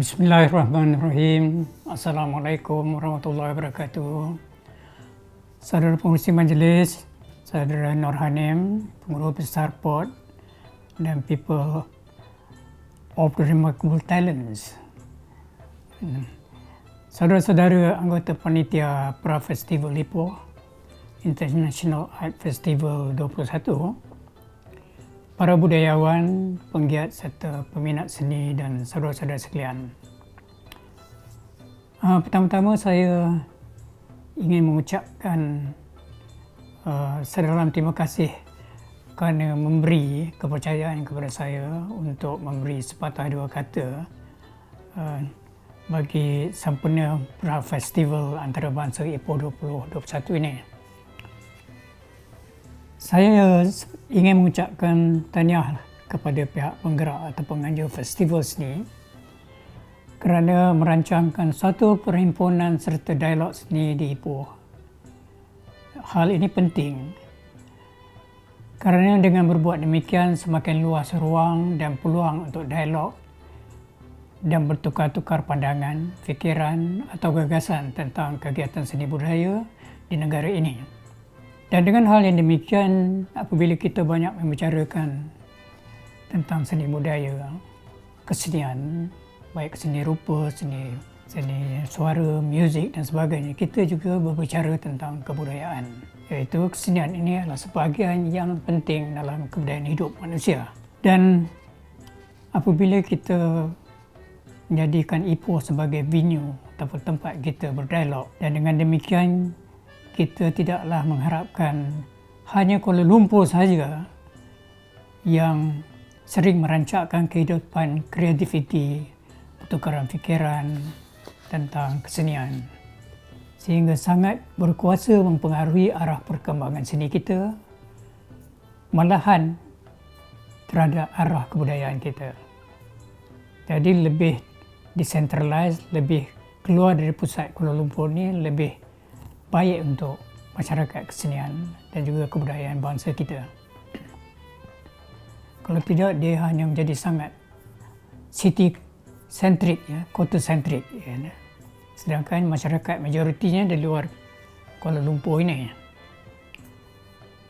Bismillahirrahmanirrahim. Assalamualaikum warahmatullahi wabarakatuh. Saudara pengurusi majlis, saudara Nur Hanim, pengurus besar POT dan people of the remarkable talents. Saudara-saudara anggota panitia Pra Festival Ipoh International Art Festival 21, para budayawan, penggiat serta peminat seni dan saudara-saudara sekalian. Pertama-tama saya ingin mengucapkan sedalam terima kasih kerana memberi kepercayaan kepada saya untuk memberi sepatah dua kata bagi sempena Pra Festival Antarabangsa Ipoh 2021 ini. Saya ingin mengucapkan tahniah kepada pihak penggerak atau penganjur festival seni kerana merancangkan satu perhimpunan serta dialog seni di Ipoh. Hal ini penting kerana dengan berbuat demikian semakin luas ruang dan peluang untuk dialog dan bertukar-tukar pandangan, fikiran atau gagasan tentang kegiatan seni budaya di negara ini. Dan dengan hal yang demikian, apabila kita banyak membicarakan tentang seni budaya, kesenian, baik seni rupa, seni suara, muzik dan sebagainya, kita juga berbicara tentang kebudayaan. Iaitu kesenian ini adalah sebahagian yang penting dalam kebudayaan hidup manusia. Dan apabila kita menjadikan Ipoh sebagai venue ataupun tempat kita berdialog, dan dengan demikian kita tidaklah mengharapkan hanya Kuala Lumpur sahaja yang sering merancangkan kehidupan kreativiti, pertukaran fikiran tentang kesenian, sehingga sangat berkuasa mempengaruhi arah perkembangan seni kita, malahan terhadap arah kebudayaan kita. Jadi lebih decentralized, lebih keluar dari pusat Kuala Lumpur ni lebih baik untuk masyarakat kesenian dan juga kebudayaan bangsa kita. Kalau tidak, dia hanya menjadi sangat city-centric, kota-centric. Sedangkan masyarakat majoritinya di luar Kuala Lumpur ini.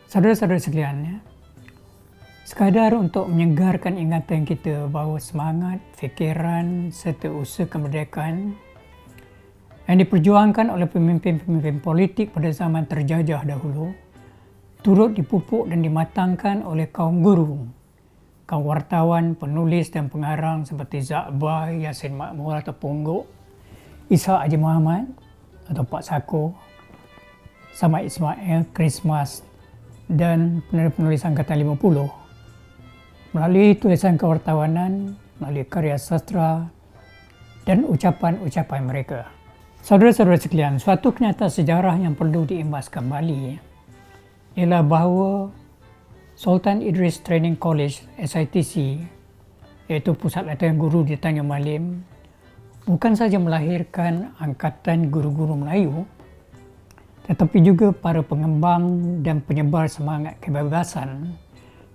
Saudara-saudara sekalian, sekadar untuk menyegarkan ingatan kita bahawa semangat, fikiran serta usaha kemerdekaan yang diperjuangkan oleh pemimpin-pemimpin politik pada zaman terjajah dahulu turut dipupuk dan dimatangkan oleh kaum guru, kaum wartawan, penulis dan pengarang seperti Zakbar, Yasin Makmur atau Pungguk, Ishak Haji Muhammad atau Pak Sako, Samad Ismail, Christmas dan penulis angkatan 50 melalui tulisan kewartawanan, melalui karya sastra dan ucapan-ucapan mereka. Saudara-saudara sekalian, suatu kenyataan sejarah yang perlu diimbas kembali ialah bahawa Sultan Idris Training College SITC, iaitu Pusat Latihan Guru di Tanjung Malim, bukan sahaja melahirkan angkatan guru-guru Melayu, tetapi juga para pengembang dan penyebar semangat kebebasan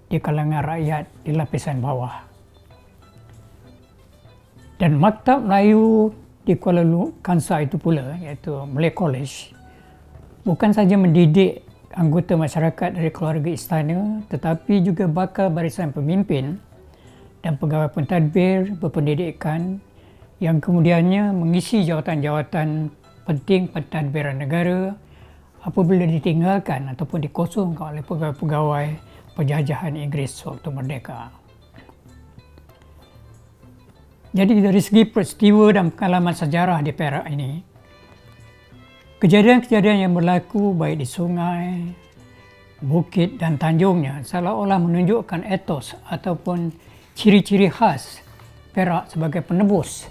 di kalangan rakyat di lapisan bawah. Dan Maktab Melayu di Kuala Kangsar itu pula, iaitu Malay College, bukan sahaja mendidik anggota masyarakat dari keluarga istana, tetapi juga bakal barisan pemimpin dan pegawai pentadbir berpendidikan yang kemudiannya mengisi jawatan-jawatan penting pentadbiran negara apabila ditinggalkan ataupun dikosongkan oleh pegawai-pegawai penjajahan Inggeris waktu merdeka. Jadi dari segi peristiwa dan pengalaman sejarah di Perak ini, kejadian-kejadian yang berlaku baik di sungai, bukit dan tanjungnya seolah-olah menunjukkan etos ataupun ciri-ciri khas Perak sebagai penebus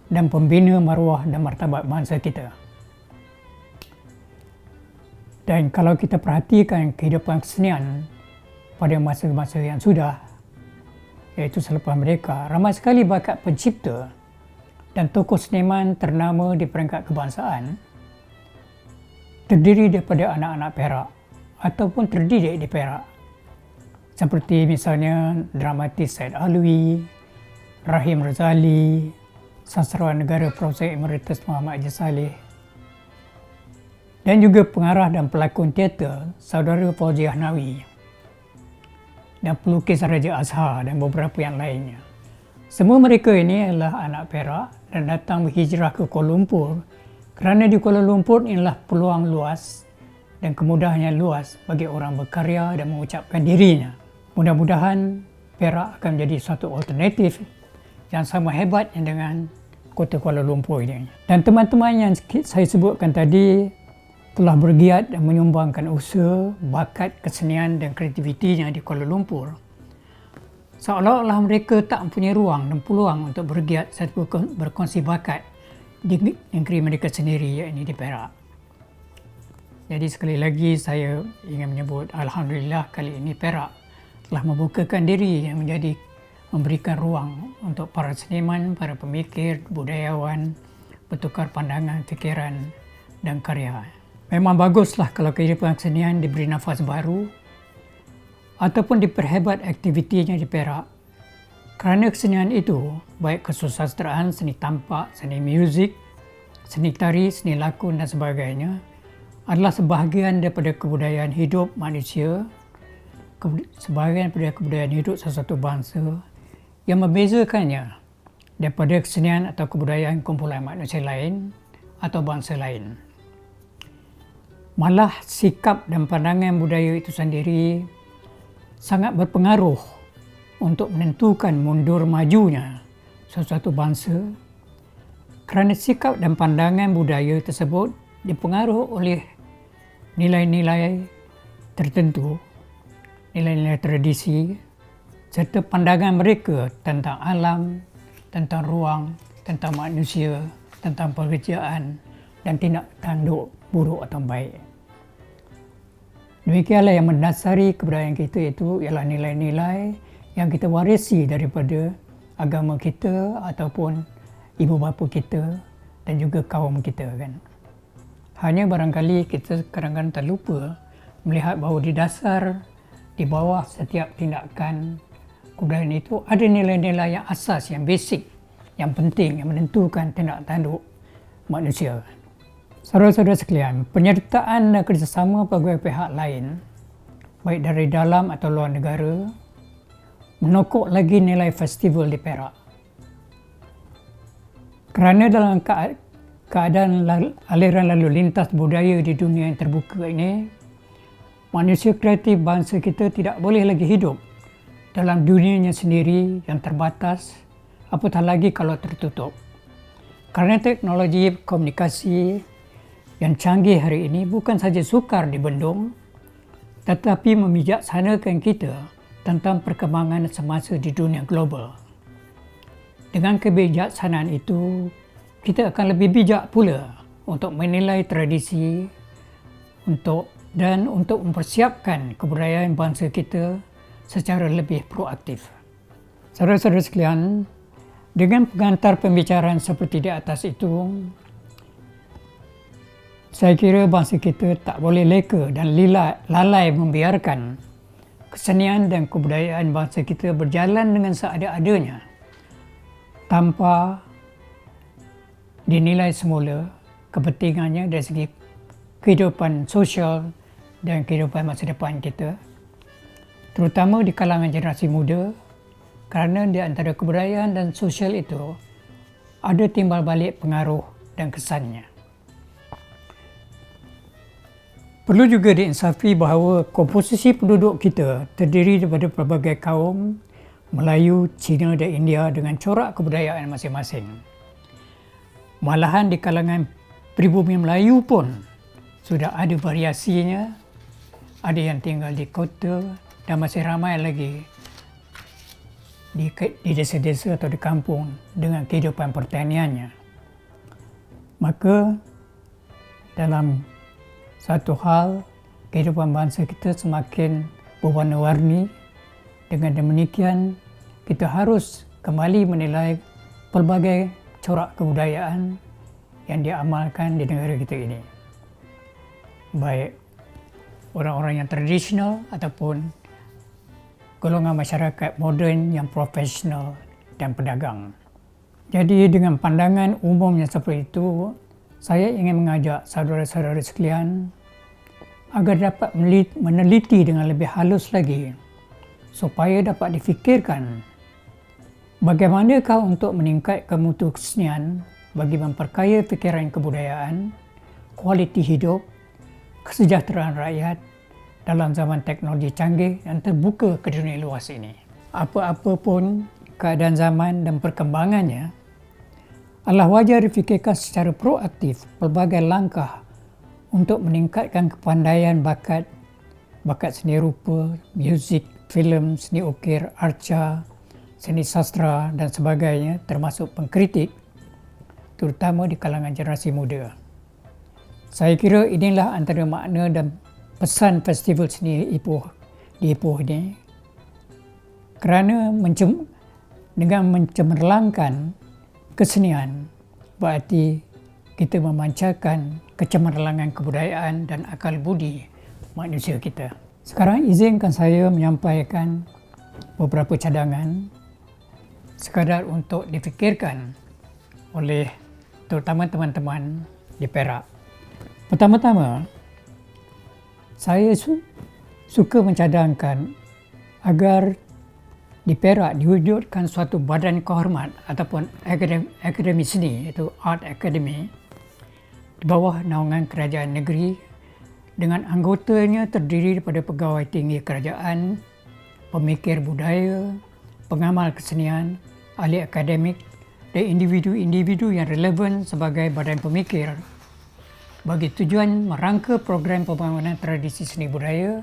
dan pembina maruah dan martabat bangsa kita. Dan kalau kita perhatikan kehidupan kesenian pada masa-masa yang sudah, iaitu selepas merdeka, ramai sekali bakat pencipta dan tokoh seniman ternama di peringkat kebangsaan terdiri daripada anak-anak Perak ataupun terdidik di Perak. Seperti misalnya dramatis Said Alwi, Rahim Razali, Sastrawan Negara Prof. Emeritus Muhammad Haji Saleh, dan juga pengarah dan pelakon teater Saudara Fauziah Nawi, dan pelukis Raja Azhar dan beberapa yang lainnya. Semua mereka ini adalah anak Perak dan datang berhijrah ke Kuala Lumpur kerana di Kuala Lumpur inilah peluang luas dan kemudahannya luas bagi orang berkarya dan mengucapkan dirinya. Mudah-mudahan Perak akan menjadi suatu alternatif yang sama hebatnya dengan kota Kuala Lumpur ini. Dan teman-teman yang saya sebutkan tadi telah bergiat dan menyumbangkan usaha, bakat, kesenian dan kreativitinya di Kuala Lumpur. Seolah-olah mereka tak mempunyai ruang dan peluang untuk bergiat serta berkongsi bakat di negeri mereka sendiri, iaitu di Perak. Jadi sekali lagi saya ingin menyebut Alhamdulillah kali ini Perak telah membukakan diri yang memberikan ruang untuk para seniman, para pemikir, budayawan bertukar pandangan, fikiran dan karya. Memang baguslah kalau kehidupan kesenian diberi nafas baru ataupun diperhebat aktivitinya di Perak. Kerana kesenian itu, baik kesusastraan, seni tampak, seni muzik, seni tari, seni lakon dan sebagainya, adalah sebahagian daripada kebudayaan hidup manusia, sebahagian daripada kebudayaan hidup sesuatu bangsa yang membezakannya daripada kesenian atau kebudayaan kumpulan manusia lain atau bangsa lain. Malah sikap dan pandangan budaya itu sendiri sangat berpengaruh untuk menentukan mundur majunya sesuatu bangsa, kerana sikap dan pandangan budaya tersebut dipengaruhi oleh nilai-nilai tertentu, nilai-nilai tradisi, serta pandangan mereka tentang alam, tentang ruang, tentang manusia, tentang pekerjaan dan tindak tanduk buruk atau baik. Demikianlah yang mendasari kebudayaan kita itu ialah nilai-nilai yang kita warisi daripada agama kita ataupun ibu bapa kita dan juga kaum kita kan. Hanya barangkali kita kadang-kadang terlupa melihat bahawa di dasar, di bawah setiap tindakan kebudayaan itu ada nilai-nilai yang asas, yang basic, yang penting, yang menentukan tindak tanduk manusia. Saudara-saudara sekalian, penyertaan dan kerjasama pegawai pihak lain, baik dari dalam atau luar negara, menokok lagi nilai festival di Perak. Kerana dalam keadaan aliran lalu lintas budaya di dunia yang terbuka ini, manusia kreatif bangsa kita tidak boleh lagi hidup dalam dunianya sendiri yang terbatas, apatah lagi kalau tertutup. Kerana teknologi komunikasi yang canggih hari ini bukan saja sukar dibendung, tetapi memijaksanakan kita tentang perkembangan semasa di dunia global. Dengan kebijaksanaan itu, kita akan lebih bijak pula untuk menilai tradisi untuk mempersiapkan kebudayaan bangsa kita secara lebih proaktif. Saudara-saudara sekalian, dengan pengantar pembicaraan seperti di atas itu, saya kira bangsa kita tak boleh leka dan lalai membiarkan kesenian dan kebudayaan bangsa kita berjalan dengan seada-adanya tanpa dinilai semula kepentingannya dari segi kehidupan sosial dan kehidupan masa depan kita, terutama di kalangan generasi muda, kerana di antara kebudayaan dan sosial itu ada timbal balik pengaruh dan kesannya. Perlu juga diinsafi bahawa komposisi penduduk kita terdiri daripada pelbagai kaum, Melayu, Cina dan India dengan corak kebudayaan masing-masing. Malahan di kalangan pribumi Melayu pun sudah ada variasinya, ada yang tinggal di kota dan masih ramai lagi di desa-desa atau di kampung dengan kehidupan pertaniannya. Maka dalam satu hal, kehidupan bangsa kita semakin berwarna-warni. Dengan demikian, kita harus kembali menilai pelbagai corak kebudayaan yang diamalkan di negara kita ini. Baik orang-orang yang tradisional ataupun golongan masyarakat moden yang profesional dan pedagang. Jadi dengan pandangan umumnya seperti itu, saya ingin mengajak saudara-saudara sekalian agar dapat meneliti dengan lebih halus lagi supaya dapat difikirkan bagaimanakah untuk meningkatkan mutu kesenian bagi memperkaya fikiran kebudayaan, kualiti hidup, kesejahteraan rakyat dalam zaman teknologi canggih dan terbuka ke dunia luas ini. Apa-apa pun keadaan zaman dan perkembangannya, adalah wajar difikirkan secara proaktif pelbagai langkah untuk meningkatkan kepandaian bakat seni rupa, muzik, filem, seni ukir, arca, seni sastra dan sebagainya, termasuk pengkritik, terutama di kalangan generasi muda. Saya kira inilah antara makna dan pesan festival seni di Ipoh ini, kerana dengan mencemerlangkan kesenian berarti kita memancarkan kecemerlangan kebudayaan dan akal budi manusia kita. Sekarang izinkan saya menyampaikan beberapa cadangan sekadar untuk difikirkan oleh terutama teman-teman di Perak. Pertama-tama, saya suka mencadangkan agar di Perak diwujudkan suatu badan kehormat ataupun akademi seni, iaitu Art Academy, di bawah naungan kerajaan negeri dengan anggotanya terdiri daripada pegawai tinggi kerajaan, pemikir budaya, pengamal kesenian, ahli akademik dan individu-individu yang relevan sebagai badan pemikir bagi tujuan merangka program pembangunan tradisi seni budaya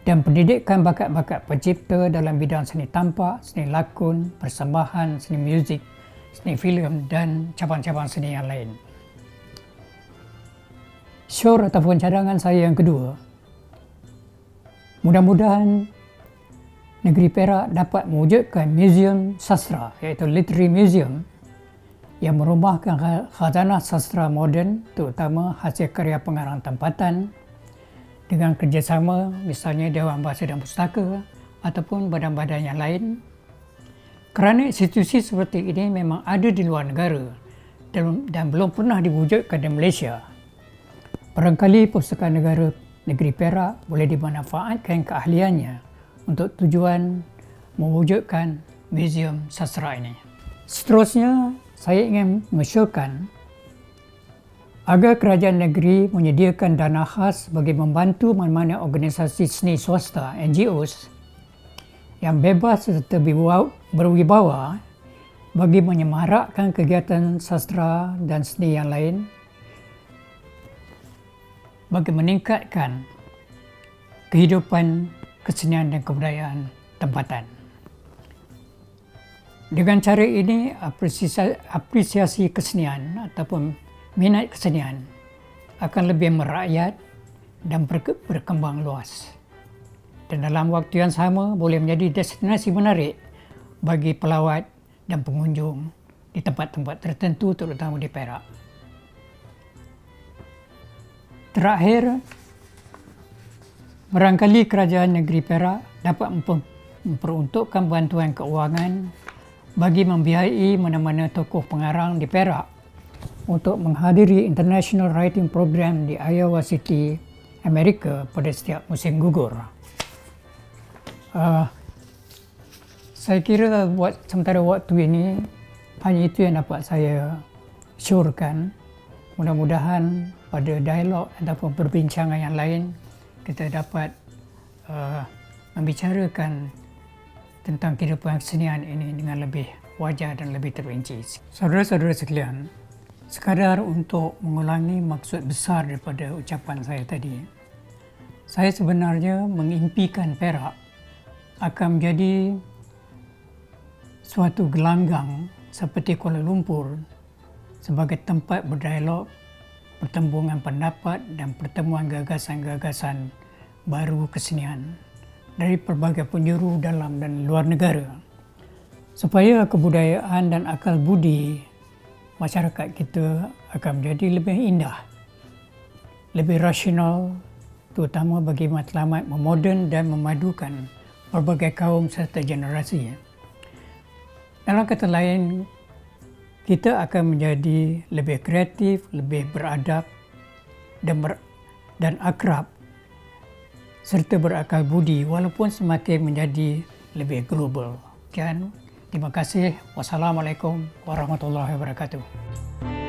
dan pendidikan bakat-bakat pencipta dalam bidang seni tampak, seni lakon, persembahan, seni muzik, seni filem dan cabang-cabang seni yang lain. Syur ataupun cadangan saya yang kedua, mudah-mudahan negeri Perak dapat mewujudkan muzium sastra, iaitu literary museum, yang merumahkan khazanah sastra moden, terutama hasil karya pengarang tempatan, dengan kerjasama misalnya Dewan Bahasa dan Pustaka ataupun badan-badan yang lain. Kerana institusi seperti ini memang ada di luar negara dan belum pernah diwujudkan di Malaysia. Barangkali Pustakaan Negara Negeri Perak boleh dimanfaatkan keahliannya untuk tujuan mewujudkan muzium sastra ini. Seterusnya, saya ingin mengesyorkan agar kerajaan negeri menyediakan dana khas bagi membantu mana-mana organisasi seni swasta (NGOs) yang bebas serta berwibawa bagi menyemarakkan kegiatan sastra dan seni yang lain bagi meningkatkan kehidupan kesenian dan kebudayaan tempatan. Dengan cara ini, apresiasi kesenian ataupun minat kesenian akan lebih merakyat dan berkembang luas. Dan dalam waktu yang sama boleh menjadi destinasi menarik bagi pelawat dan pengunjung di tempat-tempat tertentu terutama di Perak. Terakhir, barangkali kerajaan negeri Perak dapat memperuntukkan bantuan keuangan bagi membiayai mana-mana tokoh pengarang di Perak untuk menghadiri International Writing Program di Iowa City, Amerika pada setiap musim gugur. Saya kira buat sementara waktu ini hanya itu yang dapat saya syorkan. Mudah-mudahan pada dialog ataupun perbincangan yang lain kita dapat membicarakan tentang kehidupan kesenian ini dengan lebih wajar dan lebih terperinci. Saudara-saudara sekalian, sekadar untuk mengulangi maksud besar daripada ucapan saya tadi, saya sebenarnya mengimpikan Perak akan menjadi suatu gelanggang seperti Kuala Lumpur sebagai tempat berdialog, pertembungan pendapat dan pertemuan gagasan-gagasan baru kesenian dari pelbagai penjuru dalam dan luar negara, supaya kebudayaan dan akal budi masyarakat kita akan menjadi lebih indah, lebih rasional, terutama bagi matlamat memoden dan memadukan pelbagai kaum serta generasi. Dalam kata lain, kita akan menjadi lebih kreatif, lebih beradab, dan akrab, serta berakal budi walaupun semakin menjadi lebih global. Terima kasih. Wassalamualaikum warahmatullahi wabarakatuh.